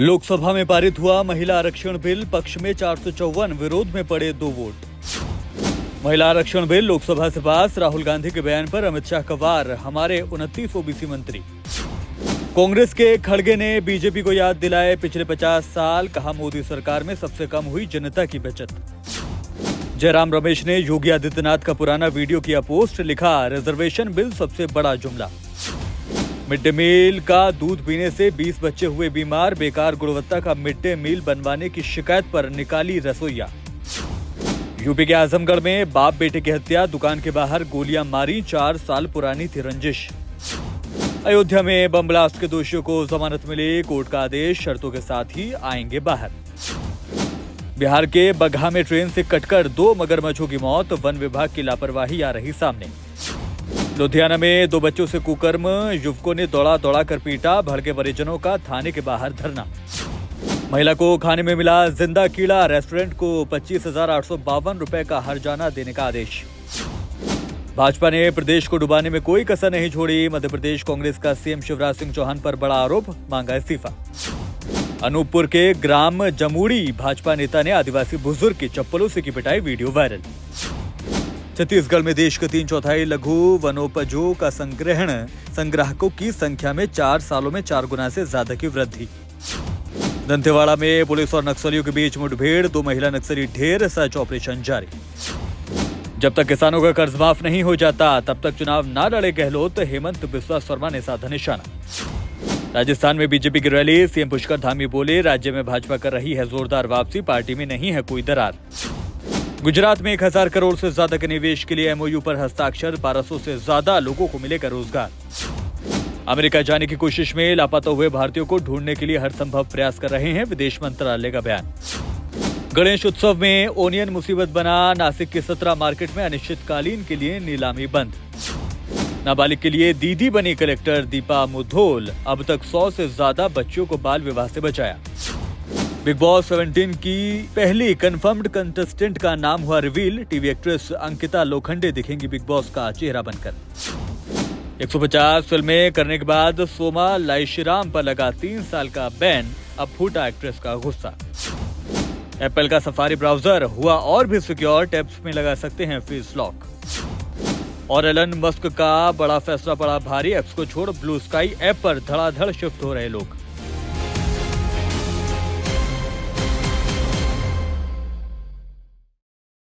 लोकसभा में पारित हुआ महिला आरक्षण बिल, पक्ष में 454, विरोध में पड़े 2 वोट। महिला आरक्षण बिल लोकसभा से पास, राहुल गांधी के बयान पर अमित शाह का वार, हमारे 29 ओबीसी मंत्री। कांग्रेस के खड़गे ने बीजेपी को याद दिलाए पिछले 50 साल, कहा मोदी सरकार में सबसे कम हुई जनता की बचत। जयराम रमेश ने योगी आदित्यनाथ का पुराना वीडियो किया पोस्ट, लिखा रिजर्वेशन बिल सबसे बड़ा जुमला। मिड डे मील का दूध पीने से 20 बच्चे हुए बीमार, बेकार गुणवत्ता का मिड डे मील बनवाने की शिकायत पर निकाली रसोइया। यूपी के आजमगढ़ में बाप बेटे की हत्या, दुकान के बाहर गोलियां मारी, 4 साल पुरानी थी रंजिश। अयोध्या में बम ब्लास्ट के दोषियों को जमानत मिली, कोर्ट का आदेश, शर्तों के साथ ही आएंगे बाहर। बिहार के बगहा में ट्रेन से कटकर 2 मगरमच्छों की मौत, वन विभाग की लापरवाही आ रही सामने। लुधियाना में 2 बच्चों से कुकर्म, युवकों ने दौड़ा कर पीटा, भड़के परिजनों का थाने के बाहर धरना। महिला को खाने में मिला जिंदा कीड़ा, रेस्टोरेंट को 25,852 रुपए का हर्जाना देने का आदेश। भाजपा ने प्रदेश को डुबाने में कोई कसर नहीं छोड़ी, मध्य प्रदेश कांग्रेस का सीएम शिवराज सिंह चौहान पर बड़ा आरोप, मांगा इस्तीफा। अनूपपुर के ग्राम जमुड़ी भाजपा नेता ने आदिवासी बुजुर्ग की चप्पलों से की पिटाई, वीडियो वायरल। छत्तीसगढ़ में देश के 3/4 लघु वनोपजों का संग्राहकों की संख्या में 4 सालों में 4 गुना से ज्यादा की वृद्धि। दंतेवाड़ा में पुलिस और नक्सलियों के बीच मुठभेड़, 2 महिला नक्सली ढेर, सर्च ऑपरेशन जारी। जब तक किसानों का कर्ज माफ नहीं हो जाता तब तक चुनाव ना लड़े गहलोत, हेमंत बिस्वा शर्मा ने साधा निशाना। राजस्थान में बीजेपी की रैली, सीएम पुष्कर धामी बोले, राज्य में भाजपा कर रही है जोरदार वापसी, पार्टी में नहीं है कोई दरार। गुजरात में 1000 करोड़ से ज्यादा के निवेश के लिए एमओयू पर हस्ताक्षर, 1200 से ज्यादा लोगों को मिलेगा रोजगार। अमेरिका जाने की कोशिश में लापता हुए भारतीयों को ढूंढने के लिए हर संभव प्रयास कर रहे हैं, विदेश मंत्रालय का बयान। गणेश उत्सव में ओनियन मुसीबत बना, नासिक के 17 मार्केट में अनिश्चितकालीन के लिए नीलामी बंद। नाबालिग के लिए दीदी बनी कलेक्टर दीपा मुधोल, अब तक 100 से ज्यादा बच्चों को बाल विवाह से बचाया। बिग बॉस 17 की पहली कंफर्म्ड कंटेस्टेंट का नाम हुआ reveal, TV actress Ankita Lokhande दिखेंगी बिग बॉस का चेहरा बनकर। 150 फिल्में करने के बाद सोमा लाइशिराम पर लगा 3 साल का बैन, अब फूटा एक्ट्रेस का गुस्सा। एप्पल का सफारी ब्राउजर हुआ और भी सिक्योर, टैब्स में लगा सकते हैं फेस लॉक। और एलन मस्क का बड़ा फैसला पड़ा भारी, एप्स को छोड़ ब्लू स्काई ऐप पर धड़ाधड़ शिफ्ट हो रहे लोग।